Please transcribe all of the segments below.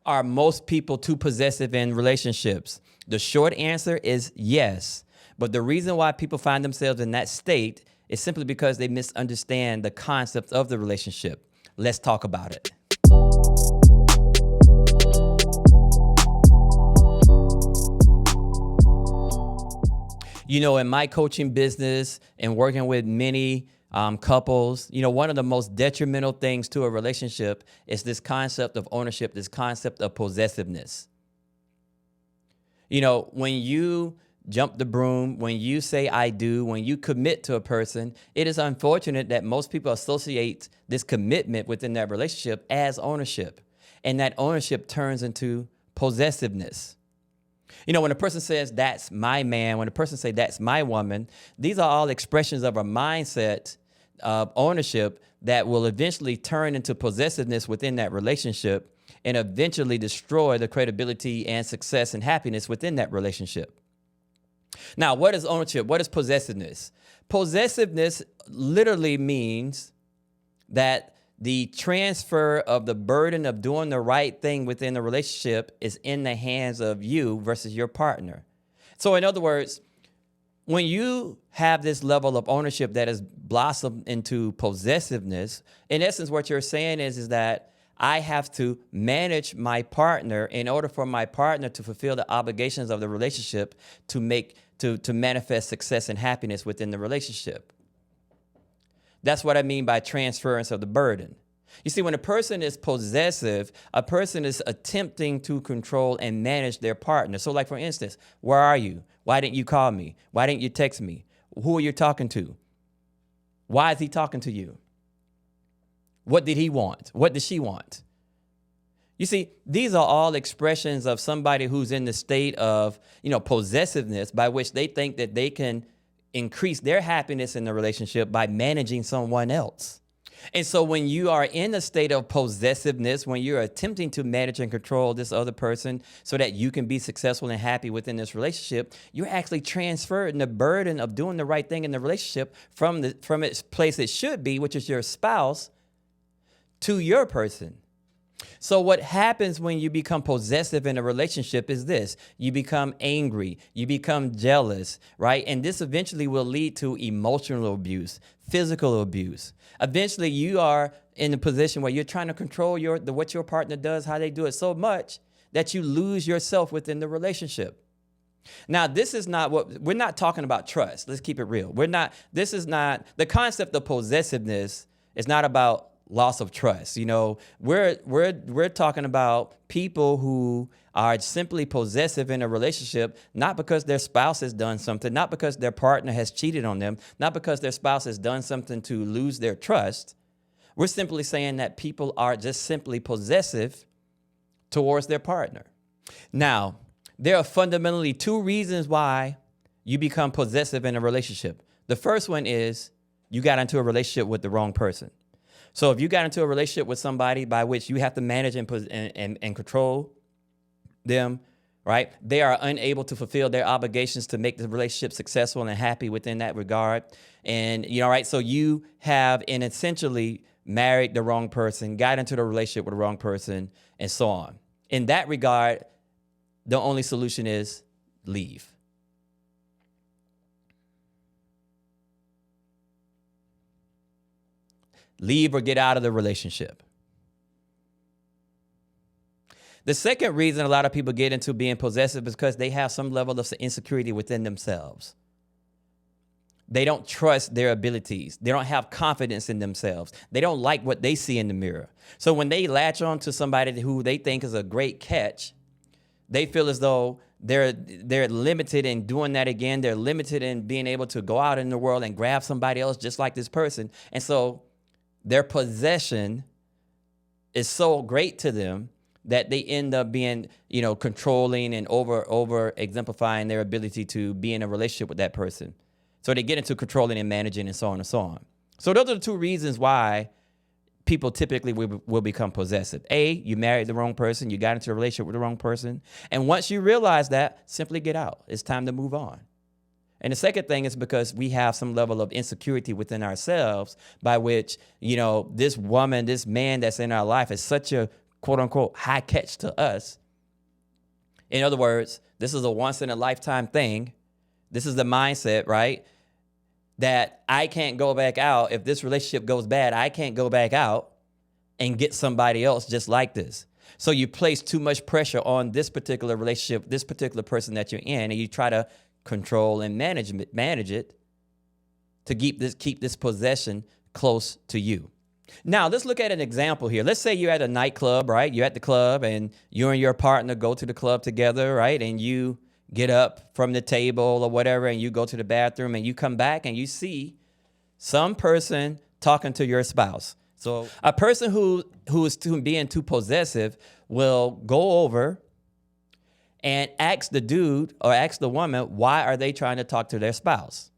Are most people too possessive in relationships? The short answer is yes. But the reason why people find themselves in that state is simply because they misunderstand the concept of the relationship. Let's talk about it. In my coaching business and working with many couples, one of the most detrimental things to a relationship is this concept of ownership, this concept of possessiveness. When you jump the broom, when you say I do, when you commit to a person, it is unfortunate that most people associate this commitment within that relationship as ownership. And that ownership turns into possessiveness. When a person says, that's my man, when a person says, that's my woman, these are all expressions of a mindset of ownership that will eventually turn into possessiveness within that relationship and eventually destroy the credibility and success and happiness within that relationship. Now, what is ownership? What is possessiveness? Possessiveness literally means that the transfer of the burden of doing the right thing within the relationship is in the hands of you versus your partner. So in other words, when you have this level of ownership that has blossomed into possessiveness, in essence, what you're saying is that I have to manage my partner in order for my partner to fulfill the obligations of the relationship to manifest success and happiness within the relationship. That's what I mean by transference of the burden. You see, when a person is possessive, a person is attempting to control and manage their partner. So like, for instance, where are you? Why didn't you call me? Why didn't you text me? Who are you talking to? Why is he talking to you? What did he want? What did she want? You see, these are all expressions of somebody who's in the state of, possessiveness, by which they think that they can increase their happiness in the relationship by managing someone else. And so when you are in a state of possessiveness, when you're attempting to manage and control this other person so that you can be successful and happy within this relationship, you're actually transferring the burden of doing the right thing in the relationship from its place it should be, which is your spouse, to your person. So what happens when you become possessive in a relationship is this: you become angry, you become jealous, right? And this eventually will lead to emotional abuse, physical abuse. Eventually you are in a position where you're trying to control what your partner does, how they do it, so much that you lose yourself within the relationship. Now, this is not we're not talking about trust. Let's keep it real. This is not the concept of possessiveness. Is not about loss of trust. We're talking about people who are simply possessive in a relationship, not because their spouse has done something, not because their partner has cheated on them, not because their spouse has done something to lose their trust. We're simply saying that people are just simply possessive towards their partner. Now, there are fundamentally two reasons why you become possessive in a relationship. The first one is you got into a relationship with the wrong person. So if you got into a relationship with somebody by which you have to manage and control them, right? They are unable to fulfill their obligations to make the relationship successful and happy within that regard. And, right? So you have essentially married the wrong person, got into the relationship with the wrong person, and so on. In that regard, the only solution is leave. Leave or get out of the relationship. The second reason a lot of people get into being possessive is because they have some level of insecurity within themselves. They don't trust their abilities. They don't have confidence in themselves. They don't like what they see in the mirror. So when they latch on to somebody who they think is a great catch, they feel as though they're limited in doing that again. They're limited in being able to go out in the world and grab somebody else just like this person. And so their possession is so great to them that they end up being, controlling and over exemplifying their ability to be in a relationship with that person. So they get into controlling and managing and so on and so on. So those are the two reasons why people typically will become possessive. A, you married the wrong person. You got into a relationship with the wrong person. And once you realize that, simply get out. It's time to move on. And the second thing is because we have some level of insecurity within ourselves by which, this woman, this man that's in our life is such a quote unquote high catch to us. In other words, this is a once in a lifetime thing. This is the mindset, right? That I can't go back out. If this relationship goes bad, I can't go back out and get somebody else just like this. So you place too much pressure on this particular relationship, this particular person that you're in, and you try to control and manage it to keep this possession close to you. Now, let's look at an example here. Let's say you're at a nightclub, right? You're at the club and you and your partner go to the club together, right? And you get up from the table or whatever, and you go to the bathroom and you come back and you see some person talking to your spouse. So a person who is being too possessive will go over and ask the dude or ask the woman, why are they trying to talk to their spouse?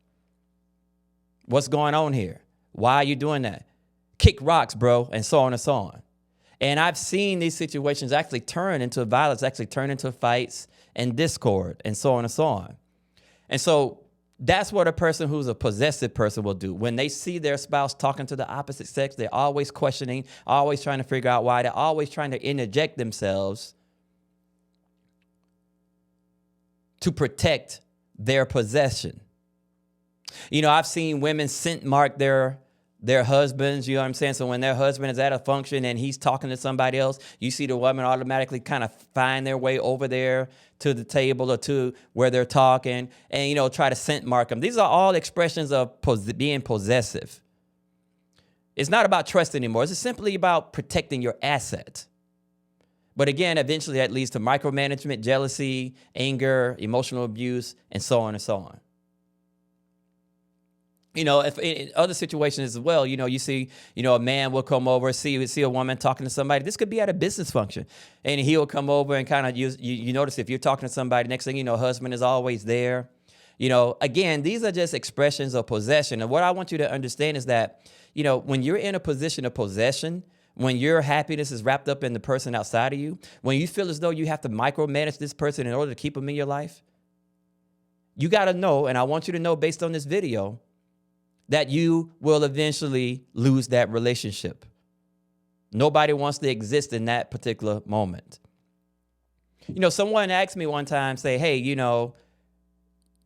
What's going on here? Why are you doing that? Kick rocks, bro, and so on and so on. And I've seen these situations actually turn into violence, actually turn into fights and discord and so on and so on. And so that's what a person who's a possessive person will do. When they see their spouse talking to the opposite sex, they're always questioning, always trying to figure out why. They're always trying to interject themselves to protect their possession. You know, I've seen women scent mark their husbands, you know what I'm saying? So when their husband is at a function and he's talking to somebody else, you see the woman automatically kind of find their way over there to the table or to where they're talking and, you know, try to scent mark them. These are all expressions of being possessive. It's not about trust anymore. It's simply about protecting your asset. But again, eventually that leads to micromanagement, jealousy, anger, emotional abuse, and so on and so on. You know, if in other situations as well, you know, you see, you know, a man will come over, see a woman talking to somebody. This could be at a business function. And he'll come over and kind of you notice if you're talking to somebody, next thing you know, husband is always there. You know, again, these are just expressions of possession. And what I want you to understand is that, you know, when you're in a position of possession, when your happiness is wrapped up in the person outside of you, when you feel as though you have to micromanage this person in order to keep them in your life, you got to know, and I want you to know based on this video, that you will eventually lose that relationship. Nobody wants to exist in that particular moment. You know, someone asked me one time, say, hey, you know,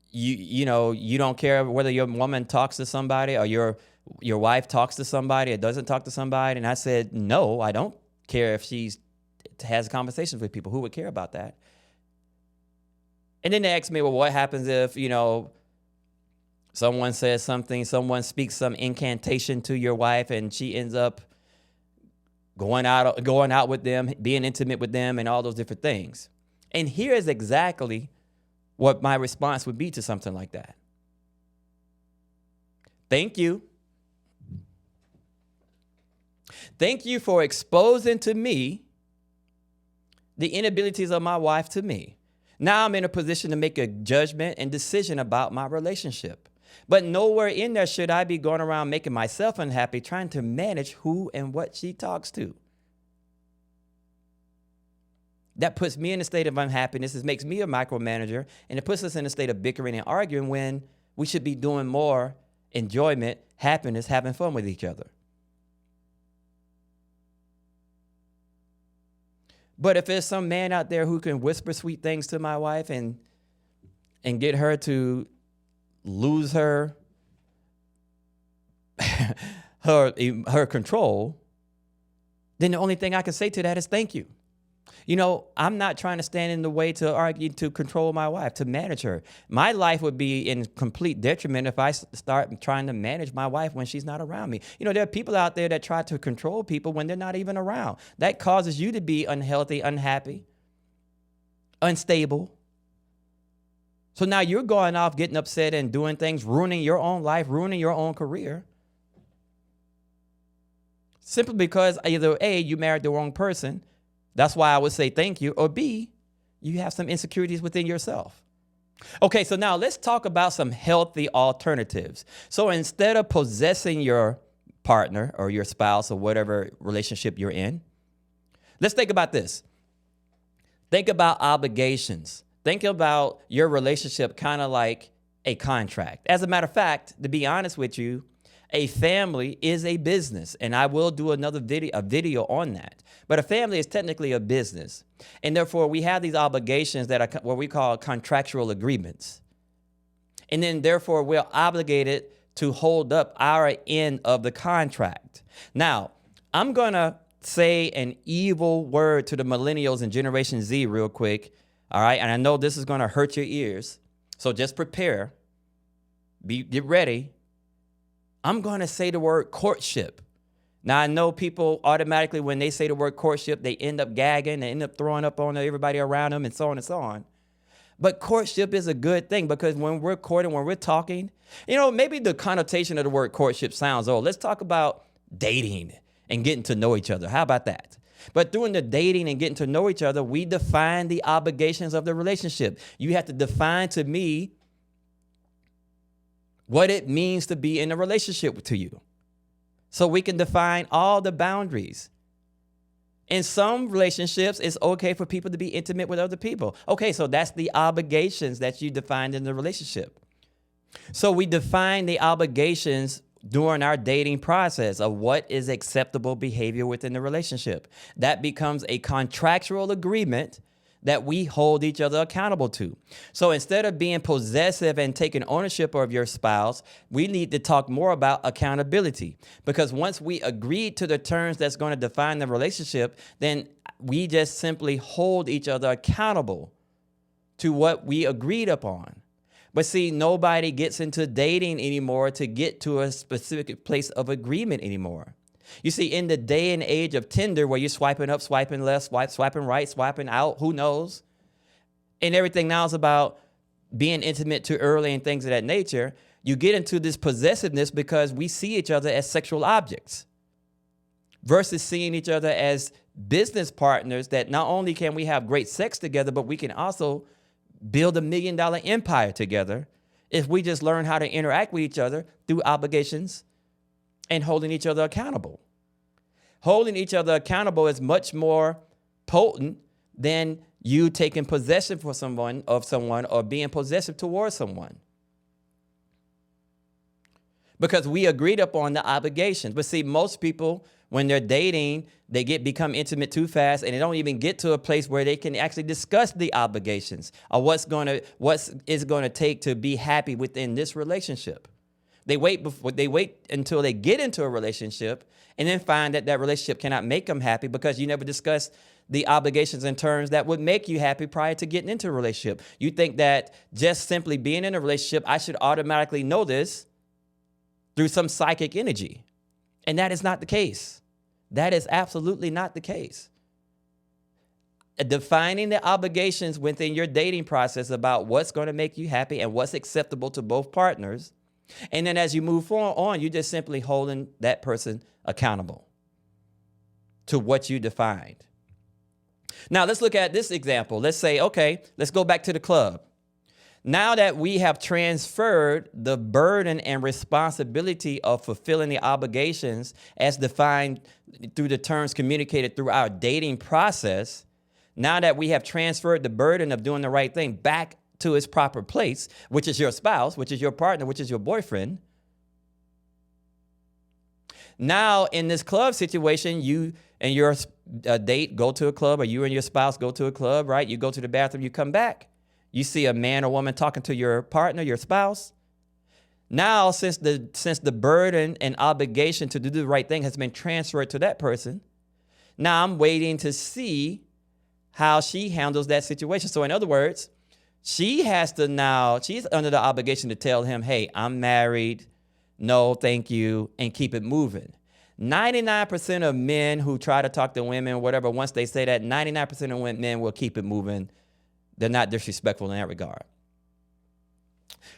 you don't care whether your woman talks to somebody or your wife talks to somebody or doesn't talk to somebody. And I said, no, I don't care if she has conversations with people. Who would care about that? And then they asked me, well, what happens if, you know, someone says something, someone speaks some incantation to your wife and she ends up going out with them, being intimate with them and all those different things. And here is exactly what my response would be to something like that. Thank you. Thank you for exposing to me the inabilities of my wife to me. Now I'm in a position to make a judgment and decision about my relationship. But nowhere in there should I be going around making myself unhappy, trying to manage who and what she talks to. That puts me in a state of unhappiness. It makes me a micromanager, and it puts us in a state of bickering and arguing when we should be doing more enjoyment, happiness, having fun with each other. But if there's some man out there who can whisper sweet things to my wife and get her to lose her control, then the only thing I can say to that is thank you. You know, I'm not trying to stand in the way to argue, to control my wife, to manage her. My life would be in complete detriment if I start trying to manage my wife when she's not around me. You know, there are people out there that try to control people when they're not even around. That causes you to be unhealthy, unhappy, unstable. So now you're going off, getting upset and doing things, ruining your own life, ruining your own career. Simply because either A, you married the wrong person. That's why I would say thank you. Or B, you have some insecurities within yourself. Okay, so now let's talk about some healthy alternatives. So instead of possessing your partner or your spouse or whatever relationship you're in, let's think about this. Think about obligations. Think about your relationship kind of like a contract. As a matter of fact, to be honest with you, A family is a business, and I will do another video on that. But a family is technically a business, and therefore we have these obligations that are what we call contractual agreements. And then therefore we're obligated to hold up our end of the contract. Now, I'm going to say an evil word to the millennials and Generation Z real quick. All right. And I know this is going to hurt your ears. So just prepare. Get ready. I'm going to say the word courtship. Now, I know people automatically, when they say the word courtship, they end up gagging, they end up throwing up on everybody around them, and so on and so on. But courtship is a good thing, because when we're courting, when we're talking, maybe the connotation of the word courtship sounds old. Let's talk about dating and getting to know each other. How about that? But doing the dating and getting to know each other, we define the obligations of the relationship. You have to define to me what it means to be in a relationship to you, so we can define all the boundaries. In some relationships, it's okay for people to be intimate with other people. Okay, so that's the obligations that you defined in the relationship. So we define the obligations during our dating process of what is acceptable behavior within the relationship. That becomes a contractual agreement that we hold each other accountable to. So instead of being possessive and taking ownership of your spouse, we need to talk more about accountability. Because once we agree to the terms that's going to define the relationship, then we just simply hold each other accountable to what we agreed upon. But see, nobody gets into dating anymore to get to a specific place of agreement anymore. You see, in the day and age of Tinder, where you're swiping up, swiping left, swiping right, swiping out, who knows? And everything now is about being intimate too early and things of that nature. You get into this possessiveness because we see each other as sexual objects versus seeing each other as business partners, that not only can we have great sex together, but we can also build $1 million empire together if we just learn how to interact with each other through obligations and holding each other accountable. Holding each other accountable is much more potent than you taking possession of someone or being possessive towards someone. Because we agreed upon the obligations. But see, most people, when they're dating, they become intimate too fast, and they don't even get to a place where they can actually discuss the obligations or what it's going to take to be happy within this relationship. They wait until they get into a relationship and then find that relationship cannot make them happy, because you never discussed the obligations and terms that would make you happy prior to getting into a relationship. You think that just simply being in a relationship, I should automatically know this through some psychic energy. And that is not the case. That is absolutely not the case. Defining the obligations within your dating process about what's going to make you happy and what's acceptable to both partners. And then as you move on, you're just simply holding that person accountable to what you defined. Now, let's look at this example. Let's say, okay, let's go back to the club. Now that we have transferred the burden and responsibility of fulfilling the obligations as defined through the terms communicated through our dating process, now that we have transferred the burden of doing the right thing back to its proper place, which is your spouse, which is your partner, which is your boyfriend. Now, in this club situation, you and your date go to a club, or you and your spouse go to a club, right? You go to the bathroom, you come back. You see a man or woman talking to your partner, your spouse. Now, since the burden and obligation to do the right thing has been transferred to that person, now I'm waiting to see how she handles that situation. So in other words, she's under the obligation to tell him, hey, I'm married, no, thank you, and keep it moving. 99% of men who try to talk to women, whatever, once they say that, 99% of men will keep it moving. They're not disrespectful in that regard.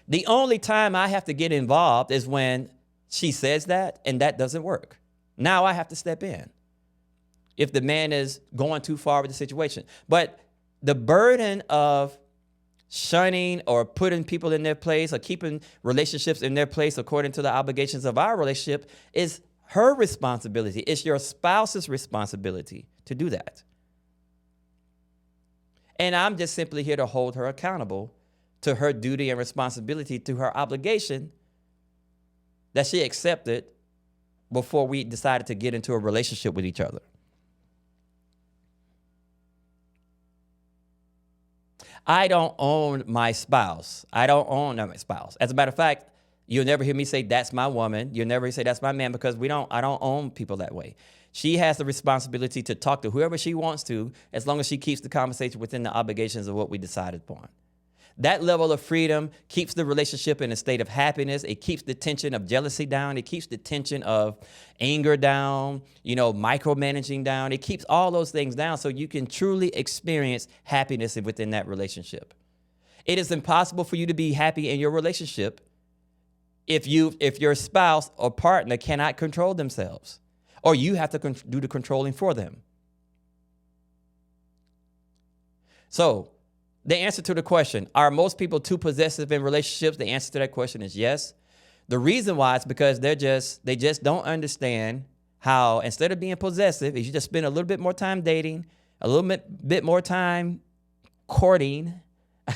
The only time I have to get involved is when she says that, and that doesn't work. Now I have to step in if the man is going too far with the situation. But the burden of shunning or putting people in their place or keeping relationships in their place according to the obligations of our relationship is her responsibility. It's your spouse's responsibility to do that. And I'm just simply here to hold her accountable to her duty and responsibility, to her obligation that she accepted before we decided to get into a relationship with each other. I don't own my spouse. I don't own my spouse. As a matter of fact, you'll never hear me say that's my woman. You'll never say that's my man, because I don't own people that way. She has the responsibility to talk to whoever she wants to, as long as she keeps the conversation within the obligations of what we decided upon. That level of freedom keeps the relationship in a state of happiness. It keeps the tension of jealousy down. It keeps the tension of anger down, micromanaging down. It keeps all those things down so you can truly experience happiness within that relationship. It is impossible for you to be happy in your relationship if your spouse or partner cannot control themselves, or you have to do the controlling for them. So, the answer to the question, are most people too possessive in relationships? The answer to that question is yes. The reason why is because they just don't understand how, instead of being possessive, if you just spend a little bit more time dating, a little bit more time courting,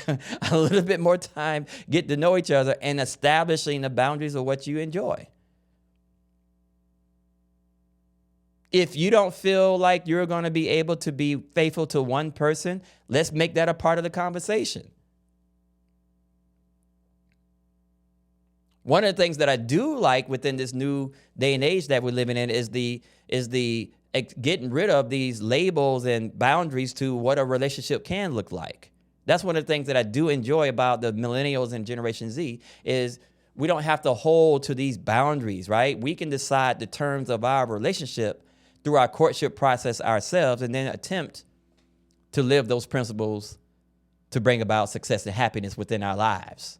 a little bit more time getting to know each other and establishing the boundaries of what you enjoy. If you don't feel like you're going to be able to be faithful to one person, let's make that a part of the conversation. One of the things that I do like within this new day and age that we're living in is the getting rid of these labels and boundaries to what a relationship can look like. That's one of the things that I do enjoy about the millennials and Generation Z is we don't have to hold to these boundaries, right? We can decide the terms of our relationship through our courtship process ourselves, and then attempt to live those principles to bring about success and happiness within our lives.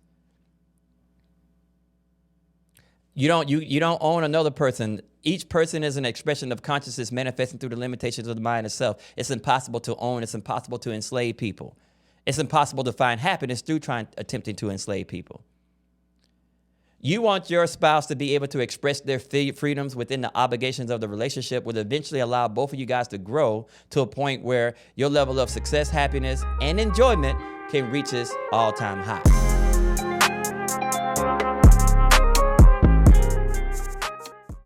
You don't own another person. Each person is an expression of consciousness manifesting through the limitations of the mind itself. It's impossible to own. It's impossible to enslave people. It's impossible to find happiness through attempting to enslave people. You want your spouse to be able to express their freedoms within the obligations of the relationship, will eventually allow both of you guys to grow to a point where your level of success, happiness, and enjoyment can reach its all-time high.